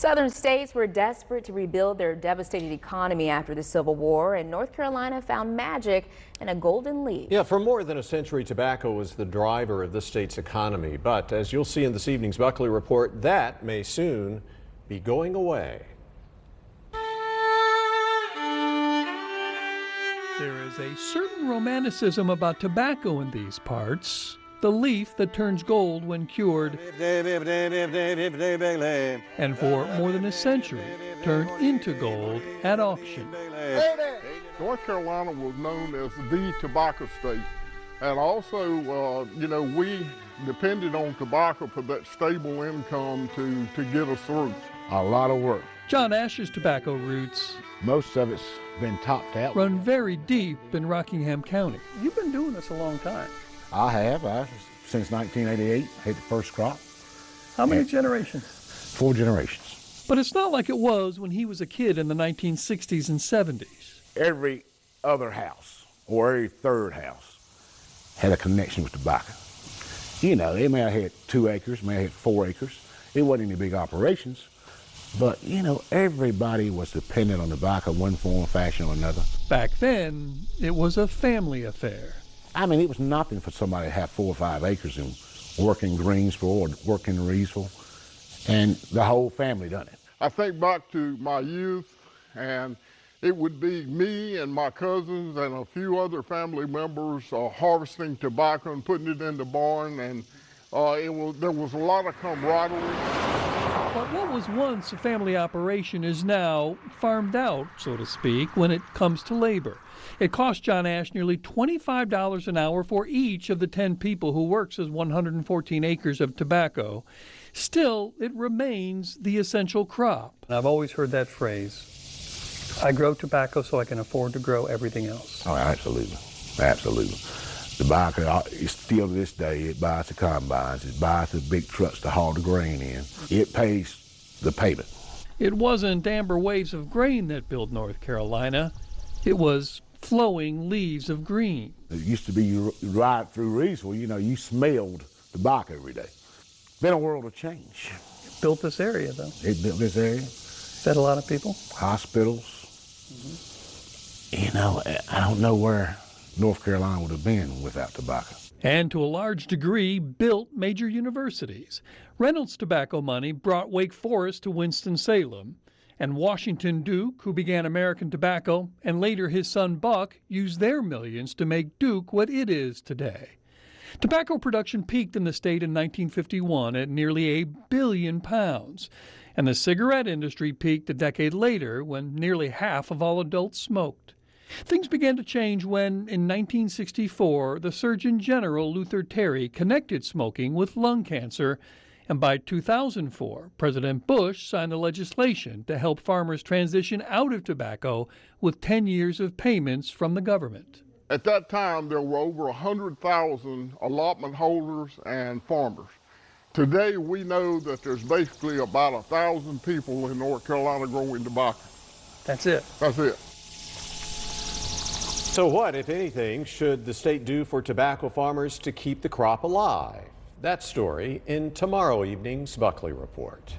Southern states were desperate to rebuild their devastated economy after the Civil War, and North Carolina found magic in a golden leaf. Yeah, for more than a century, tobacco was the driver of the state's economy. But as you'll see in this evening's Buckley Report, that may soon be going away. There is a certain romanticism about tobacco in these parts. The leaf that turns gold when cured, and for more than a century turned into gold at auction. North Carolina was known as the tobacco state, and also, we depended on tobacco for that stable income to get us through. A lot of work. John Ash's tobacco roots, Most of it's been topped out. run very deep in Rockingham County. You've been doing this a long time. I have. Since 1988, hit the first crop. How many generations? 4 generations. But it's not like it was when he was a kid in the 1960s and 70s. Every other house, or every third house, had a connection with tobacco. You know, they may have had 2 acres, may have had 4 acres. It wasn't any big operations. But, everybody was dependent on tobacco in one form, fashion, or another. Back then, it was a family affair. I mean, it was nothing for somebody to have 4 or 5 acres and work in Greensboro or work in Reevesville, and the whole family done it. I think back to my youth, and it would be me and my cousins and a few other family members harvesting tobacco and putting it in the barn, and there was a lot of camaraderie. But what was once a family operation is now farmed out, so to speak, when it comes to labor. It cost John Ash nearly $25 an hour for each of the 10 people who works his 114 acres of tobacco. Still, it remains the essential crop. I've always heard that phrase, I grow tobacco so I can afford to grow everything else. Oh, absolutely. Absolutely. Tobacco, still to this day, it buys the combines, it buys the big trucks to haul the grain in. It pays the payment. It wasn't amber waves of grain that built North Carolina. It was flowing leaves of green. It used to be you ride through Reevesville, you smelled tobacco every day. Been a world of change. It built this area, though. It built this area. Fed a lot of people. Hospitals. I don't know where North Carolina would have been without tobacco. And to a large degree, built major universities. Reynolds tobacco money brought Wake Forest to Winston-Salem. And Washington Duke, who began American Tobacco, and later his son Buck, used their millions to make Duke what it is today. Tobacco production peaked in the state in 1951 at nearly £1 billion. And the cigarette industry peaked a decade later when nearly half of all adults smoked. Things began to change when, in 1964, the Surgeon General Luther Terry connected smoking with lung cancer, and by 2004, President Bush signed the legislation to help farmers transition out of tobacco with 10 years of payments from the government. At that time, there were over 100,000 allotment holders and farmers. Today, we know that there's basically about 1,000 people in North Carolina growing tobacco. That's it. That's it. So what, if anything, should the state do for tobacco farmers to keep the crop alive? That story in tomorrow evening's Buckley Report.